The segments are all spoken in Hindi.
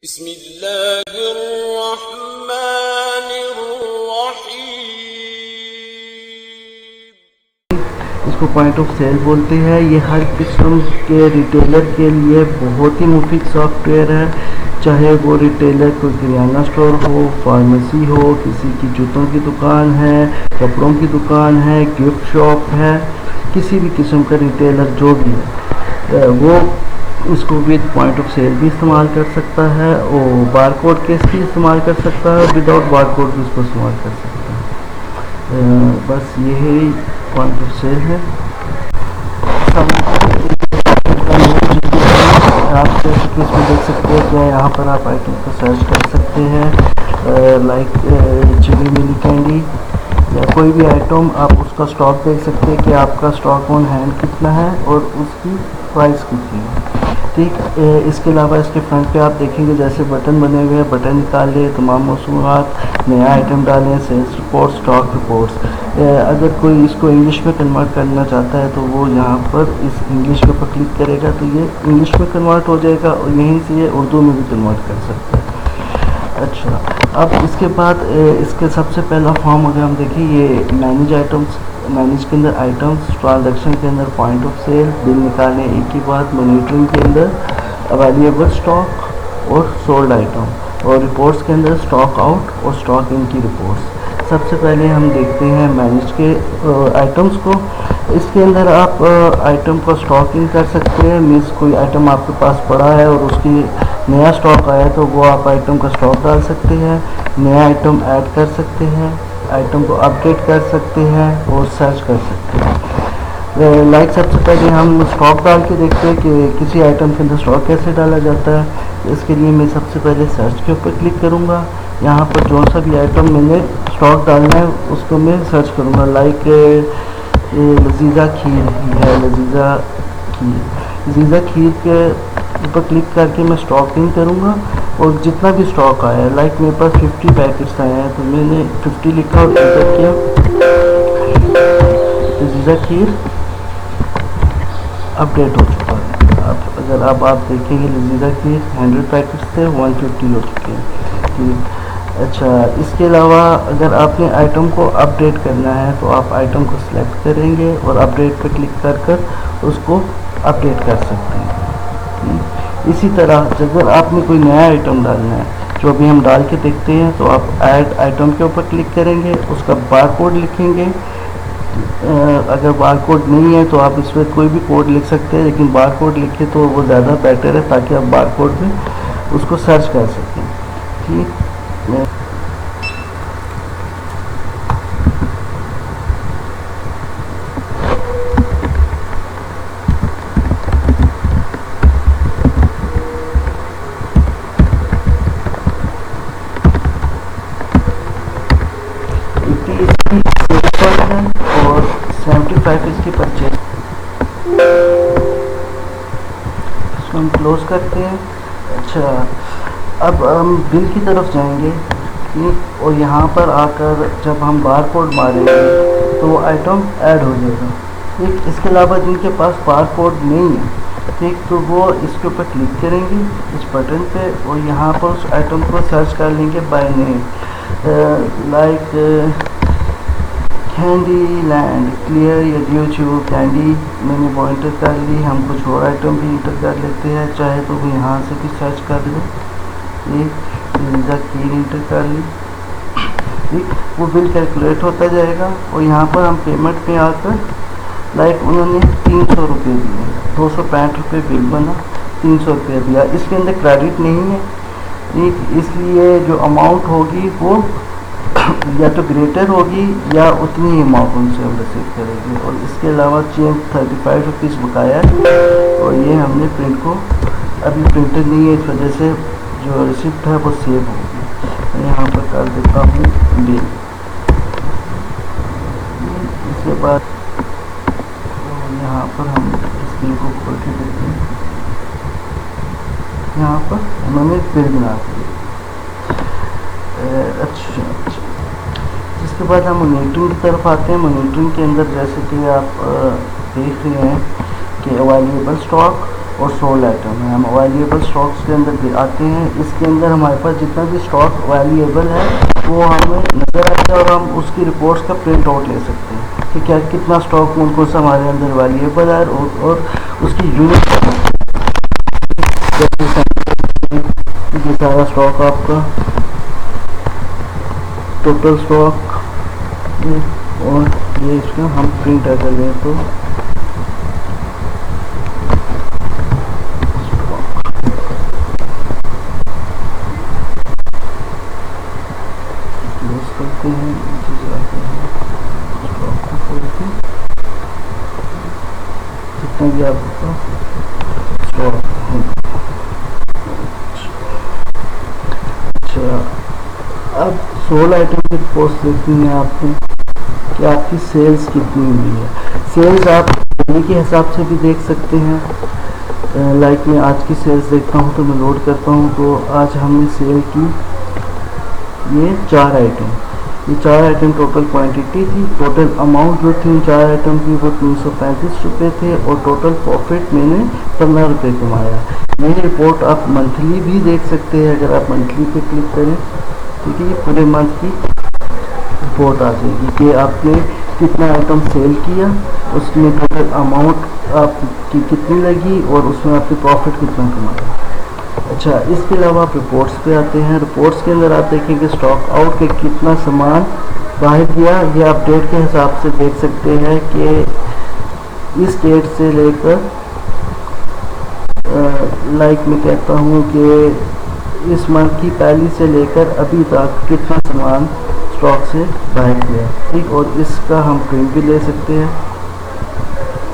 इसको पॉइंट ऑफ सेल बोलते हैं। ये हर किस्म के रिटेलर के लिए बहुत ही मुफीद सॉफ्टवेयर है, चाहे वो रिटेलर कोई किराना स्टोर हो, फार्मेसी हो, किसी की जूतों की दुकान है, कपड़ों की दुकान है, गिफ्ट शॉप है, किसी भी किस्म का रिटेलर जो भी है वो उसको विद पॉइंट ऑफ सेल भी इस्तेमाल कर सकता है और बार कोड केस भी इस्तेमाल कर सकता है, विदाउट बार कोड भी उसको इस्तेमाल कर सकता है। बस यही पॉइंट ऑफ सेल है। आप जैसे कि इसमें देख सकते हैं कि यहाँ पर आप आइटम को सर्च कर सकते हैं, लाइक चिली मिली कैंडी या कोई भी आइटम, आप उसका स्टॉक देख सकते हैं कि आपका स्टॉक ऑन हैंड कितना है और उसकी प्राइस कितनी है। ठीक, इसके अलावा इसके फ्रंट पे आप देखेंगे जैसे बटन बने हुए हैं, बटन निकालें, तमाम मौसूआत, नया आइटम डालें, सेल्स रिपोर्ट, स्टॉक रिपोर्ट्स। अगर कोई इसको इंग्लिश में कन्वर्ट करना चाहता है तो वो यहाँ पर इस इंग्लिश के ऊपर क्लिक करेगा तो ये इंग्लिश में कन्वर्ट हो जाएगा और यहीं से ये उर्दू में भी कन्वर्ट कर सकता है। अच्छा, अब इसके बाद इसके सबसे पहला फॉर्म अगर हम देखें, ये मैनेज आइटम्स, मैनेज के अंदर आइटम्स, ट्रांजैक्शन के अंदर पॉइंट ऑफ सेल, बिल निकालने एक ही बात, मॉनिटरिंग के अंदर अवेलेबल स्टॉक और सोल्ड आइटम, और रिपोर्ट्स के अंदर स्टॉक आउट और स्टॉक इन की रिपोर्ट्स। सबसे पहले हम देखते हैं मैनेज के आइटम्स को। इसके अंदर आप आइटम को स्टॉक इन कर सकते हैं, मीन्स कोई आइटम आपके पास पड़ा है और उसकी नया स्टॉक आया तो वो आप आइटम का स्टॉक डाल सकते हैं, नया आइटम ऐड कर सकते हैं, आइटम को अपडेट कर सकते हैं और सर्च कर सकते हैं। लाइक सबसे पहले हम स्टॉक डाल के देखते हैं कि किसी आइटम के अंदर स्टॉक कैसे डाला जाता है। इसके लिए मैं सबसे पहले सर्च के ऊपर क्लिक करूँगा। यहाँ पर जो सा भी आइटम मैंने स्टॉक डालना है उसको मैं सर्च करूँगा। लाइक लजीज़ा खीर है, लजीज़ा खीर के ऊपर क्लिक करके मैं स्टॉक इन करूँगा और जितना भी स्टॉक आया है, लाइक मेरे पास 50 पैकेट्स आए हैं तो मैंने 50 लिखा और एंटर किया। लजीज़ा खीर अपडेट हो चुका है। अब अगर आप देखेंगे लजीज़ा खीर 100 पैकेट्स थे, 150 हो चुके हैं। अच्छा, इसके अलावा अगर आपने आइटम को अपडेट करना है तो आप आइटम को सिलेक्ट करेंगे और अपडेट पर क्लिक कर उसको अपडेट कर सकते हैं। इसी तरह अगर आपने कोई नया आइटम डालना है, जो अभी हम डाल के देखते हैं, तो आप ऐड आइटम के ऊपर क्लिक करेंगे, उसका बार कोड लिखेंगे। अगर बार कोड नहीं है तो आप इसमें कोई भी कोड लिख सकते हैं, लेकिन बार कोड लिखे तो वो ज़्यादा बेटर है ताकि आप बार कोड में उसको सर्च कर सकें। ठीक, और 75 इसकी परचेज। इसको हम क्लोज करते हैं। अच्छा, अब हम बिल की तरफ जाएंगे। ठीक, और यहाँ पर आकर जब हम बार कोड मारेंगे तो वो आइटम ऐड हो जाएगा। ठीक, इसके अलावा जिनके पास बार कोड नहीं है, ठीक, तो वो इसके ऊपर क्लिक करेंगे इस बटन पे और यहाँ पर उस आइटम को सर्च कर लेंगे by name, like candy land clear या यूट्यूब कैंडी। मैंने वो इंटर कर ली। हम कुछ और आइटम भी इंटर कर लेते हैं, चाहे तो भी यहाँ से भी सर्च कर लें। एक लजीज़ा खीर इंटर कर ली। ठीक, वो बिल कैलकुलेट होता जाएगा और यहाँ पर हम पेमेंट पे आकर लाइक उन्होंने 300 रुपये दिए, 265 रुपये बिल बना, 300 रुपये दिया। इसके अंदर क्रेडिट नहीं है। ठीक, इसलिए जो अमाउंट होगी वो या तो ग्रेटर होगी या उतनी ही अमाउंट उनसे हम रिसीव करेंगे। और इसके अलावा चेंज 35 रुपीज़ बकाया है और ये हमने प्रिंट को अभी प्रिंटर नहीं है, इस वजह से जो रिसिप्ट है वो सेव होगी। यहाँ पर कर देता हूँ बिल। इसके बाद यहाँ पर हम इस बिल को खोल के देखते हैं। यहाँ पर उन्होंने बिल बना दिया। अच्छा, इसके बाद हम मॉनिटरिंग की तरफ आते हैं। मॉनिटरिंग के अंदर जैसे कि आप देख रहे हैं कि अवेलेबल स्टॉक, और सोल्ड आइटम है। हम अवेलेबल स्टॉक्स के अंदर भी आते हैं। इसके अंदर हमारे पास जितना भी स्टॉक अवेलेबल है वो हमें नज़र आता है और हम उसकी रिपोर्ट्स का प्रिंट आउट ले सकते हैं कि क्या कितना स्टॉक कौन कौन सा हमारे अंदर अवेलेबल है और उसकी यूनिट ये सारा स्टॉक आपका टोटल स्टॉक और ये इसका हम प्रिंट अगर लें तो क्लोज करते हैं, जाते हैं स्टॉक को खोल के जितना भी आपका स्टॉक है। अच्छा, अब 16 आइटम की पोस्ट देखनी है आपको कि आपकी सेल्स कितनी हुई है। सेल्स आप महीने के हिसाब से भी देख सकते हैं। लाइक मैं आज की सेल्स देखता हूँ तो मैं लोड करता हूँ तो आज हमने सेल की ये 4 आइटम, ये 4 आइटम टोटल क्वांटिटी थी। टोटल अमाउंट जो थी 4 आइटम की वो 335 रुपये थे और टोटल प्रॉफिट मैंने 15 रुपये कमाया। ये रिपोर्ट आप मंथली भी देख सकते हैं। अगर आप मंथली पे क्लिक करें ठीक है, ये पूरे मंथ की रिपोर्ट आ जाएगी कि आपने कितना आइटम सेल किया, उसमें टोटल अमाउंट आपकी कितनी लगी और उसमें आपकी प्रॉफिट कितना कमाया। अच्छा, इसके अलावा आप रिपोर्ट्स पे आते हैं। रिपोर्ट्स के अंदर आप देखेंगे स्टॉक आउट के कितना सामान बाहर गया, ये आप डेट के हिसाब से देख सकते हैं कि इस डेट से लेकर लाइक मैं कहता हूँ कि इस मंथ की पहली से लेकर अभी तक कितना सामान स्टॉक से बाहर गया। ठीक, और इसका हम प्रिंट भी ले सकते हैं।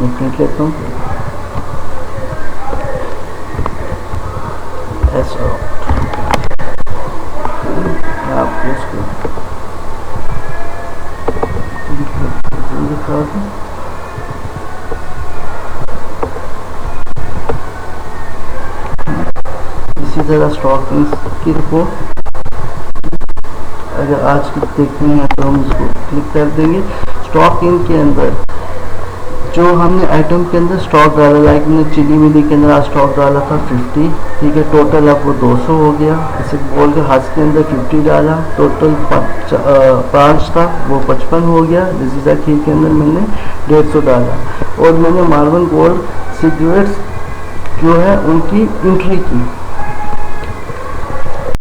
मैं प्रिंट लेता हूँ ऐसा आपको इसको दिखा दूँ। इसी तरह स्टॉक की रिपोर्ट अगर आज की देखनी है तो हम इसको क्लिक कर देंगे। स्टॉक इन के अंदर जो हमने आइटम के अंदर स्टॉक डाला, लाइक मैंने चिली मिली के अंदर आज स्टॉक डाला था 50, ठीक है, टोटल अब वो 200 हो गया। इसे बोल के हाथ के अंदर 50 डाला, टोटल 5 था वो 55 हो गया। डिजीजा खीर के अंदर मैंने 150 डाला और मैंने मार्बल गोल्ड सिगरेट्स जो है उनकी एंट्री की